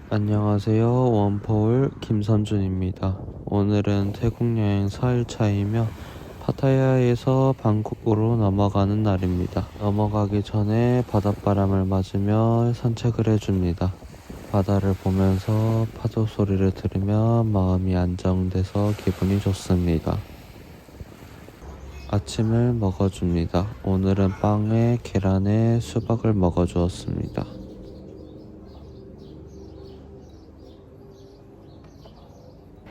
안녕하세요. 원포울 김선준입니다. 오늘은 태국 여행 4일차이며 파타야에서 방콕으로 넘어가는 날입니다. 넘어가기 전에 바닷바람을 맞으며 산책을 해줍니다. 바다를 보면서 파도 소리를 들으며 마음이 안정돼서 기분이 좋습니다. 아침을 먹어줍니다. 오늘은 빵에 계란에 수박을 먹어주었습니다.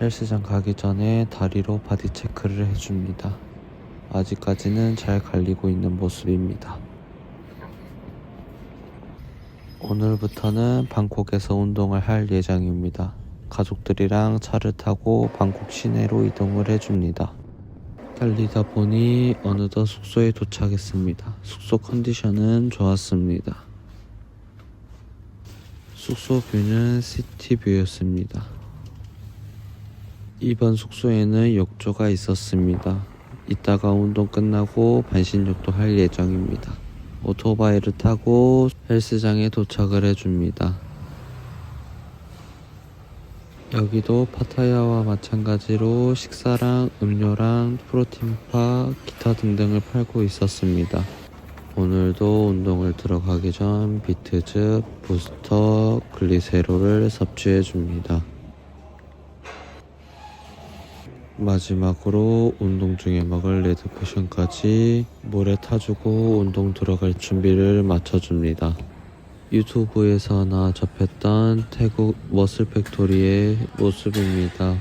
헬스장 가기 전에 다리로 바디 체크를 해줍니다. 아직까지는 잘 갈리고 있는 모습입니다. 오늘부터는 방콕에서 운동을 할 예정입니다. 가족들이랑 차를 타고 방콕 시내로 이동을 해줍니다. 달리다 보니 어느덧 숙소에 도착했습니다. 숙소 컨디션은 좋았습니다. 숙소 뷰는 시티뷰였습니다. 이번 숙소에는 욕조가 있었습니다. 이따가 운동 끝나고 반신욕도 할 예정입니다. 오토바이를 타고 헬스장에 도착을 해줍니다. 여기도 파타야와 마찬가지로 식사랑 음료랑 프로틴바, 기타 등등을 팔고 있었습니다. 오늘도 운동을 들어가기 전 비트즙, 부스터, 글리세롤을 섭취해줍니다. 마지막으로 운동 중에 먹을 레드포션까지 물에 타주고 운동 들어갈 준비를 마쳐줍니다. 유튜브에서나 접했던 태국 머슬팩토리의 모습입니다.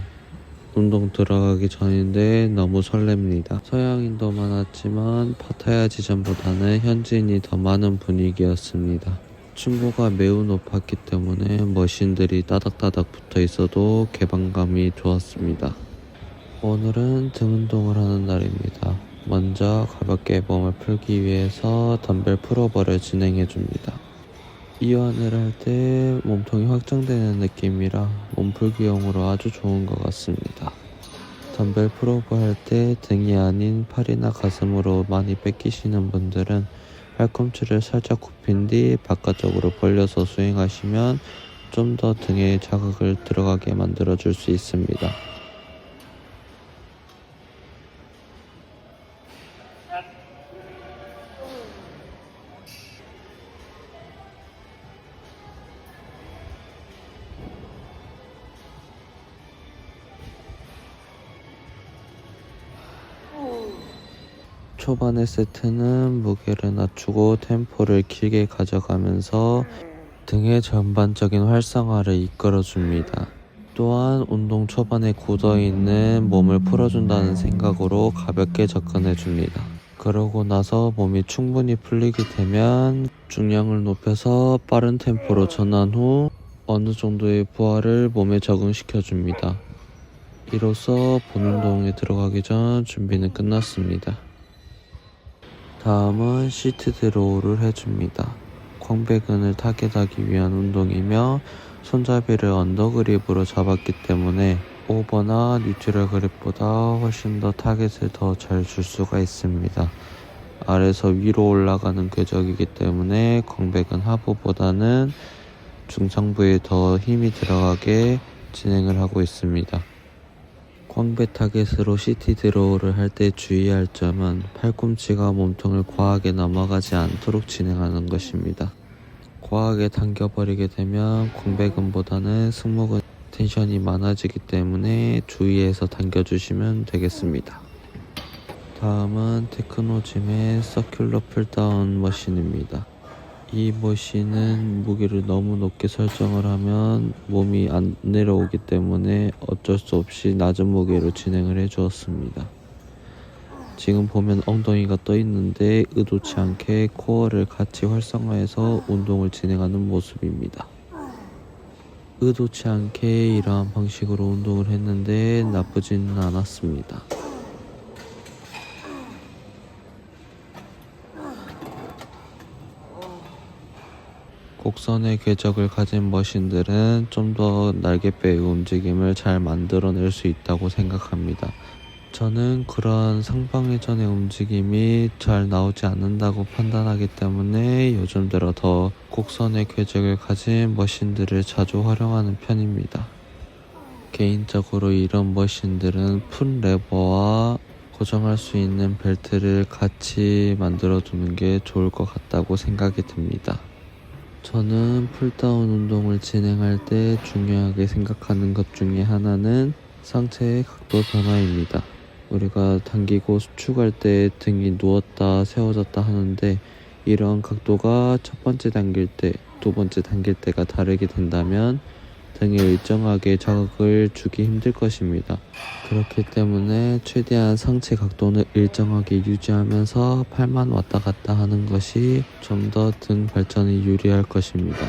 운동 들어가기 전인데 너무 설렙니다. 서양인도 많았지만 파타야 지점보다는 현지인이 더 많은 분위기였습니다. 층고가 매우 높았기 때문에 머신들이 따닥따닥 붙어 있어도 개방감이 좋았습니다. 오늘은 등 운동을 하는 날입니다. 먼저 가볍게 몸을 풀기 위해서 덤벨 풀오버를 진행해 줍니다. 이완을 할 때 몸통이 확장되는 느낌이라 몸풀기용으로 아주 좋은 것 같습니다. 덤벨 풀오버 할 때 등이 아닌 팔이나 가슴으로 많이 뺏기시는 분들은 팔꿈치를 살짝 굽힌 뒤 바깥쪽으로 벌려서 스윙하시면 좀 더 등에 자극을 들어가게 만들어 줄 수 있습니다. 초반의 세트는 무게를 낮추고 템포를 길게 가져가면서 등의 전반적인 활성화를 이끌어줍니다. 또한 운동 초반에 굳어있는 몸을 풀어준다는 생각으로 가볍게 접근해줍니다. 그러고 나서 몸이 충분히 풀리게 되면 중량을 높여서 빠른 템포로 전환 후 어느 정도의 부하를 몸에 적응시켜줍니다. 이로써 본 운동에 들어가기 전 준비는 끝났습니다. 다음은 시트 드로우를 해줍니다. 광배근을 타겟하기 위한 운동이며 손잡이를 언더그립으로 잡았기 때문에 오버나 뉴트럴 그립보다 훨씬 더 타겟을 더 잘 줄 수가 있습니다. 아래서 위로 올라가는 궤적이기 때문에 광배근 하부보다는 중상부에 더 힘이 들어가게 진행을 하고 있습니다. 광배 타겟으로 시티 드로우를 할 때 주의할 점은 팔꿈치가 몸통을 과하게 넘어가지 않도록 진행하는 것입니다. 과하게 당겨버리게 되면 광배근보다는 승모근 텐션이 많아지기 때문에 주의해서 당겨주시면 되겠습니다. 다음은 테크노짐의 서큘러 풀다운 머신입니다. 이 머신은 무게를 너무 높게 설정을 하면 몸이 안 내려오기 때문에 어쩔 수 없이 낮은 무게로 진행을 해 주었습니다. 지금 보면 엉덩이가 떠 있는데 의도치 않게 코어를 같이 활성화해서 운동을 진행하는 모습입니다. 의도치 않게 이러한 방식으로 운동을 했는데 나쁘지는 않았습니다. 곡선의 궤적을 가진 머신들은 좀 더 날개뼈의 움직임을 잘 만들어낼 수 있다고 생각합니다. 저는 그런 상방회전의 움직임이 잘 나오지 않는다고 판단하기 때문에 요즘 들어 더 곡선의 궤적을 가진 머신들을 자주 활용하는 편입니다. 개인적으로 이런 머신들은 풋 레버와 고정할 수 있는 벨트를 같이 만들어 두는 게 좋을 것 같다고 생각이 듭니다. 저는 풀다운 운동을 진행할 때 중요하게 생각하는 것 중에 하나는 상체의 각도 변화입니다. 우리가 당기고 수축할 때 등이 누웠다 세워졌다 하는데 이러한 각도가 첫 번째 당길 때, 두 번째 당길 때가 다르게 된다면 등에 일정하게 자극을 주기 힘들 것입니다. 그렇기 때문에 최대한 상체 각도는 일정하게 유지하면서 팔만 왔다 갔다 하는 것이 좀 더 등 발전에 유리할 것입니다.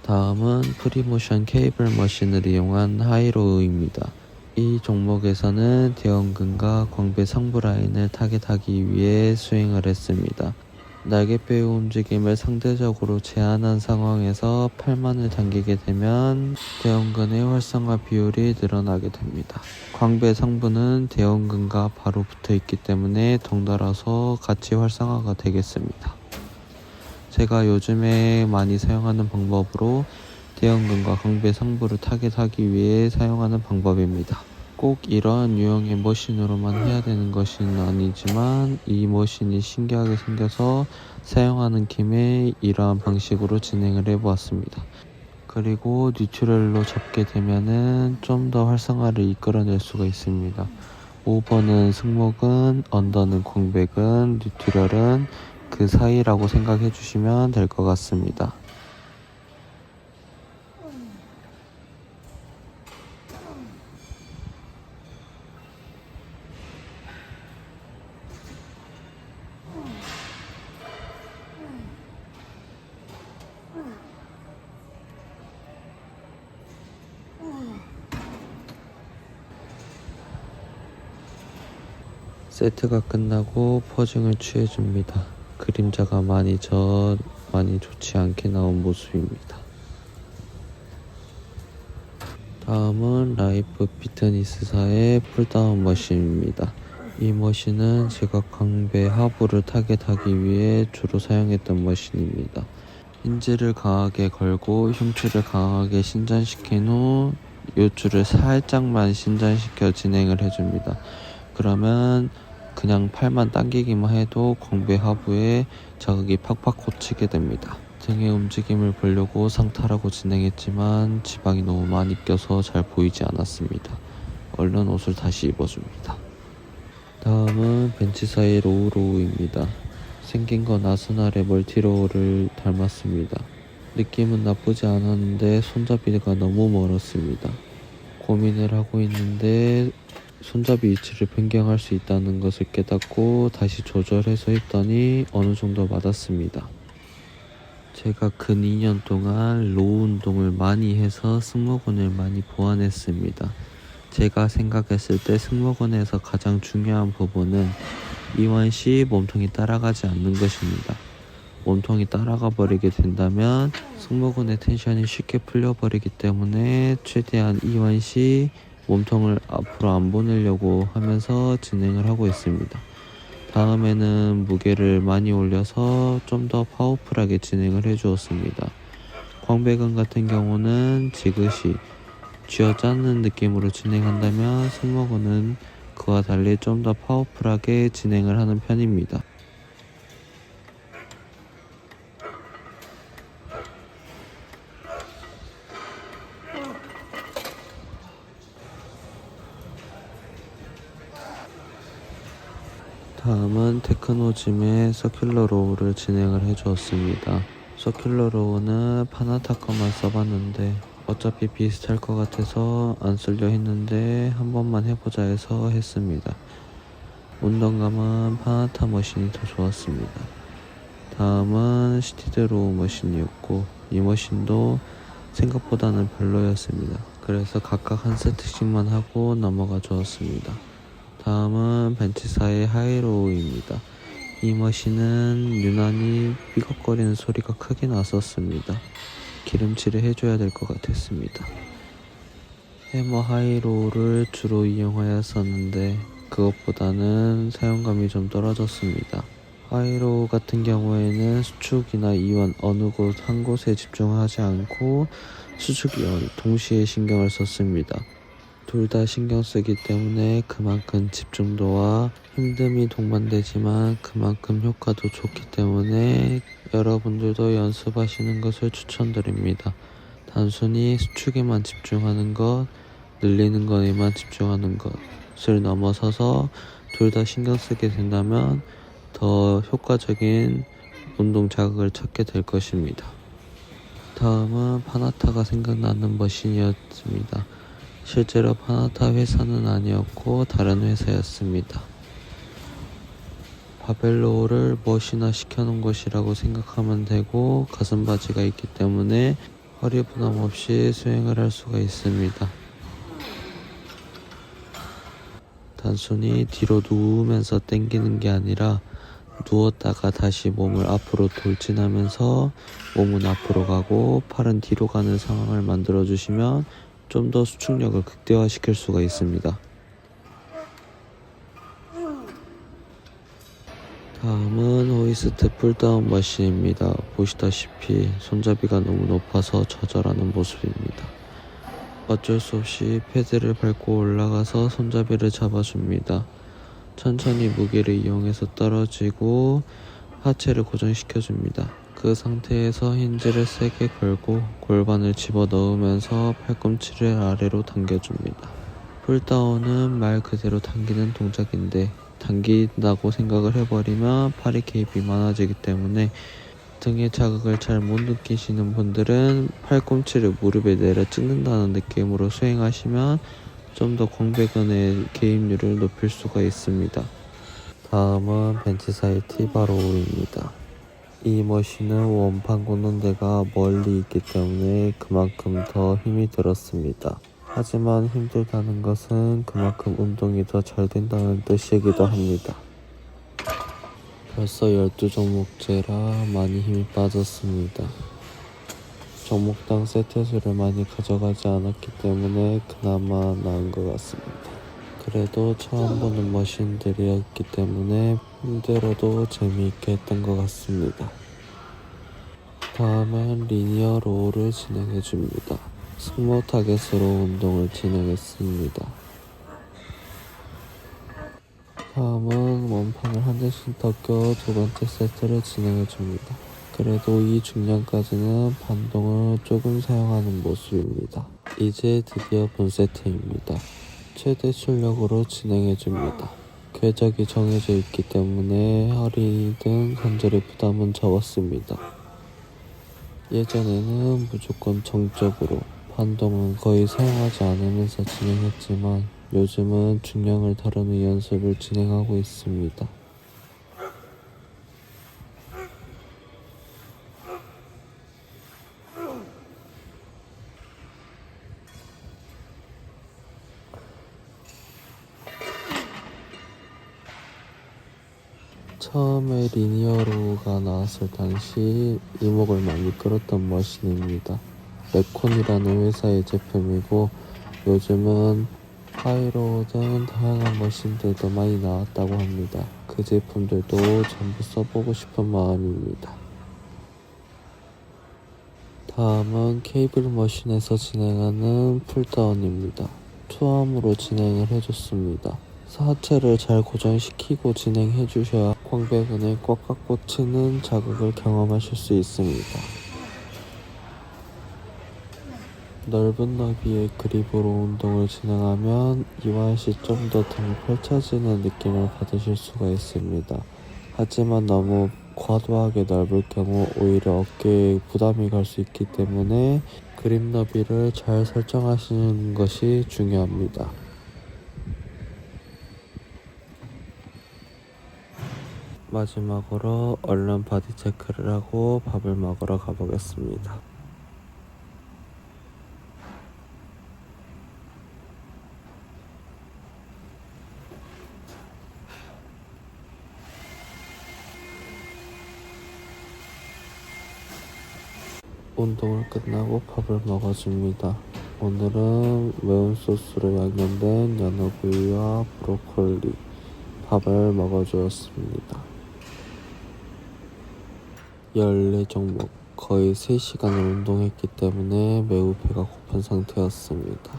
다음은 프리모션 케이블 머신을 이용한 하이로우입니다. 이 종목에서는 대형근과 광배 상부 라인을 타겟하기 위해 스윙을 했습니다. 날개뼈의 움직임을 상대적으로 제한한 상황에서 팔만을 당기게 되면 대형근의 활성화 비율이 늘어나게 됩니다. 광배 상부는 대형근과 바로 붙어 있기 때문에 덩달아서 같이 활성화가 되겠습니다. 제가 요즘에 많이 사용하는 방법으로 대형근과 광배 상부를 타겟하기 위해 사용하는 방법입니다. 꼭 이러한 유형의 머신으로만 해야 되는 것은 아니지만 이 머신이 신기하게 생겨서 사용하는 김에 이러한 방식으로 진행을 해보았습니다. 그리고 뉴트럴로 잡게 되면은 좀 더 활성화를 이끌어낼 수가 있습니다. 오버는 승모근, 언더는 광배근, 뉴트럴은 그 사이라고 생각해 주시면 될 것 같습니다. 세트가 끝나고 포징을 취해줍니다. 그림자가 많이 좋지 않게 나온 모습입니다. 다음은 라이프 피트니스사의 풀다운 머신입니다. 이 머신은 제가 광배 하부를 타겟하기 위해 주로 사용했던 머신입니다. 힌지를 강하게 걸고 흉추를 강하게 신전시킨 후 요추를 살짝만 신전시켜 진행을 해줍니다. 그러면 그냥 팔만 당기기만 해도 광배 하부에 자극이 팍팍 꽂히게 됩니다. 등의 움직임을 보려고 상타라고 진행했지만 지방이 너무 많이 껴서 잘 보이지 않았습니다. 얼른 옷을 다시 입어줍니다. 다음은 벤치사이 로우로우입니다. 생긴 건 아스날의 멀티로우를 닮았습니다. 느낌은 나쁘지 않았는데 손잡이가 너무 멀었습니다. 고민을 하고 있는데 손잡이 위치를 변경할 수 있다는 것을 깨닫고 다시 조절해서 했더니 어느 정도 맞았습니다. 제가 근 2년 동안 로우 운동을 많이 해서 승모근을 많이 보완했습니다. 제가 생각했을 때 승모근에서 가장 중요한 부분은 이완시 몸통이 따라가지 않는 것입니다. 몸통이 따라가 버리게 된다면 승모근의 텐션이 쉽게 풀려버리기 때문에 최대한 이완시 몸통을 앞으로 안 보내려고 하면서 진행을 하고 있습니다. 다음에는 무게를 많이 올려서 좀 더 파워풀하게 진행을 해주었습니다. 광배근 같은 경우는 지그시 쥐어짜는 느낌으로 진행한다면 승모근은 그와 달리 좀 더 파워풀하게 진행을 하는 편입니다. 다음은 테크노짐의 서큘러 로우를 진행을 해주었습니다. 서큘러 로우는 파나타커만 써봤는데 어차피 비슷할 것 같아서 안 쓰려 했는데 한 번만 해보자 해서 했습니다. 운동감은 파나타 머신이 더 좋았습니다. 다음은 시티드 로우 머신이었고 이 머신도 생각보다는 별로였습니다. 그래서 각각 한 세트씩만 하고 넘어가 주었습니다. 다음은 벤치사의 하이로우입니다. 이 머신은 유난히 삐걱거리는 소리가 크게 났었습니다. 기름칠을 해줘야 될 것 같았습니다. 해머 하이로우를 주로 이용하였었는데 그것보다는 사용감이 좀 떨어졌습니다. 하이로우 같은 경우에는 수축이나 이완 어느 곳 한 곳에 집중하지 않고 수축 이완 동시에 신경을 썼습니다. 둘 다 신경 쓰기 때문에 그만큼 집중도와 힘듦이 동반되지만 그만큼 효과도 좋기 때문에 여러분들도 연습하시는 것을 추천드립니다. 단순히 수축에만 집중하는 것, 늘리는 것에만 집중하는 것을 넘어서서 둘 다 신경 쓰게 된다면 더 효과적인 운동 자극을 찾게 될 것입니다. 다음은 파나타가 생각나는 머신이었습니다. 실제로 파나타 회사는 아니었고 다른 회사였습니다. 바벨로우를 머신화 시켜놓은 것이라고 생각하면 되고 가슴 바지가 있기 때문에 허리 부담 없이 수행을 할 수가 있습니다. 단순히 뒤로 누우면서 당기는 게 아니라 누웠다가 다시 몸을 앞으로 돌진하면서 몸은 앞으로 가고 팔은 뒤로 가는 상황을 만들어 주시면 좀 더 수축력을 극대화시킬 수가 있습니다. 다음은 호이스트 풀다운 머신입니다. 보시다시피 손잡이가 너무 높아서 좌절하는 모습입니다. 어쩔 수 없이 패드를 밟고 올라가서 손잡이를 잡아줍니다. 천천히 무게를 이용해서 떨어지고 하체를 고정시켜줍니다. 그 상태에서 힌지를 세게 걸고 골반을 집어넣으면서 팔꿈치를 아래로 당겨줍니다. 풀다운은 말 그대로 당기는 동작인데 당긴다고 생각을 해버리면 팔이 개입이 많아지기 때문에 등의 자극을 잘 못 느끼시는 분들은 팔꿈치를 무릎에 내려 찍는다는 느낌으로 수행하시면 좀 더 광배근의 개입률을 높일 수가 있습니다. 다음은 벤치사이 티바로우입니다. 이 머신은 원판 꽂는 데가 멀리 있기 때문에 그만큼 더 힘이 들었습니다. 하지만 힘들다는 것은 그만큼 운동이 더 잘 된다는 뜻이기도 합니다. 벌써 12종목째라 많이 힘이 빠졌습니다. 종목당 세트 수를 많이 가져가지 않았기 때문에 그나마 나은 것 같습니다. 그래도 처음 보는 머신들이었기 때문에 힘들어도 재미있게 했던 것 같습니다. 다음은 리니어 로우를 진행해줍니다. 승모 타겟으로 운동을 진행했습니다. 다음은 원판을 한 대씩 더 껴 두 번째 세트를 진행해줍니다. 그래도 이 중량까지는 반동을 조금 사용하는 모습입니다. 이제 드디어 본 세트입니다. 최대 출력으로 진행해줍니다. 궤적이 정해져 있기 때문에 허리든 관절의 부담은 적었습니다. 예전에는 무조건 정적으로 반동은 거의 사용하지 않으면서 진행했지만 요즘은 중량을 다루는 연습을 진행하고 있습니다. 처음에 리니어로우가 나왔을 당시 이목을 많이 끌었던 머신입니다. 레콘이라는 회사의 제품이고 요즘은 하이로우 등 다양한 머신들도 많이 나왔다고 합니다. 그 제품들도 전부 써보고 싶은 마음입니다. 다음은 케이블 머신에서 진행하는 풀다운입니다. 투암으로 진행을 해줬습니다. 하체를 잘 고정시키고 진행해 주셔야 광배근에 꽉꽉 꽂히는 자극을 경험하실 수 있습니다. 넓은 너비의 그립으로 운동을 진행하면 이완 시 좀 더 등이 펼쳐지는 느낌을 받으실 수가 있습니다. 하지만 너무 과도하게 넓을 경우 오히려 어깨에 부담이 갈 수 있기 때문에 그립 너비를 잘 설정하시는 것이 중요합니다. 마지막으로 얼른 바디 체크를 하고 밥을 먹으러 가보겠습니다. 운동을 끝나고 밥을 먹어줍니다. 오늘은 매운 소스로 양념된 연어구이와 브로콜리, 밥을 먹어주었습니다. 14종목, 거의 3시간을 운동했기 때문에 매우 배가 고픈 상태였습니다.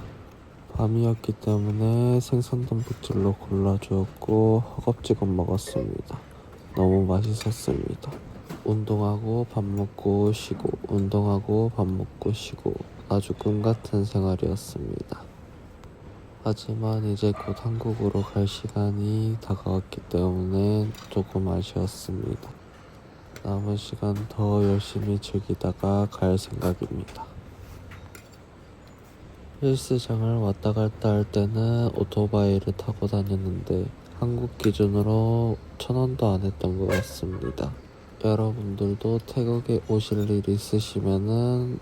밤이었기 때문에 생선 단백질로 골라주었고 허겁지겁 먹었습니다. 너무 맛있었습니다. 운동하고 밥 먹고 쉬고, 운동하고 밥 먹고 쉬고, 아주 꿈같은 생활이었습니다. 하지만 이제 곧 한국으로 갈 시간이 다가왔기 때문에 조금 아쉬웠습니다. 남은 시간 더 열심히 즐기다가 갈 생각입니다. 헬스장을 왔다 갔다 할 때는 오토바이를 타고 다녔는데 한국 기준으로 1,000원도 안 했던 것 같습니다. 여러분들도 태국에 오실 일 있으시면은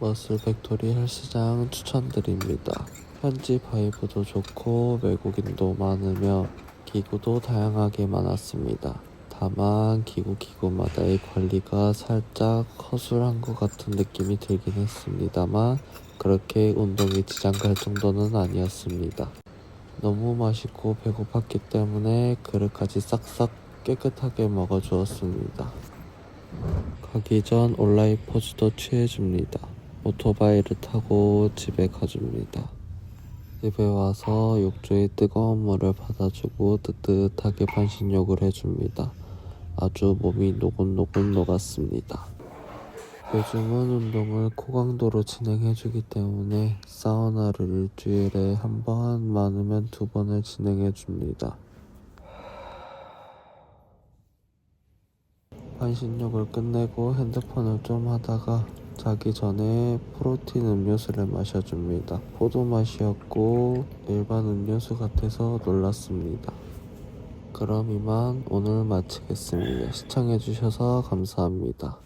머슬 팩토리 헬스장 추천드립니다. 현지 바이브도 좋고 외국인도 많으며 기구도 다양하게 많았습니다. 다만 기구마다의 관리가 살짝 허술한 것 같은 느낌이 들긴 했습니다만 그렇게 운동에 지장 갈 정도는 아니었습니다. 너무 맛있고 배고팠기 때문에 그릇까지 싹싹 깨끗하게 먹어주었습니다. 가기 전 온라인 포즈도 취해줍니다. 오토바이를 타고 집에 가줍니다. 집에 와서 욕조에 뜨거운 물을 받아주고 뜨뜻하게 반신욕을 해줍니다. 아주 몸이 노곤노곤 녹았습니다. 요즘은 운동을 고강도로 진행해주기 때문에 사우나를 일주일에 한 번, 많으면 2번을 진행해줍니다. 반신욕을 끝내고 핸드폰을 좀 하다가 자기 전에 프로틴 음료수를 마셔줍니다. 포도 맛이었고 일반 음료수 같아서 놀랐습니다. 그럼 이만 오늘 마치겠습니다. 시청해주셔서 감사합니다.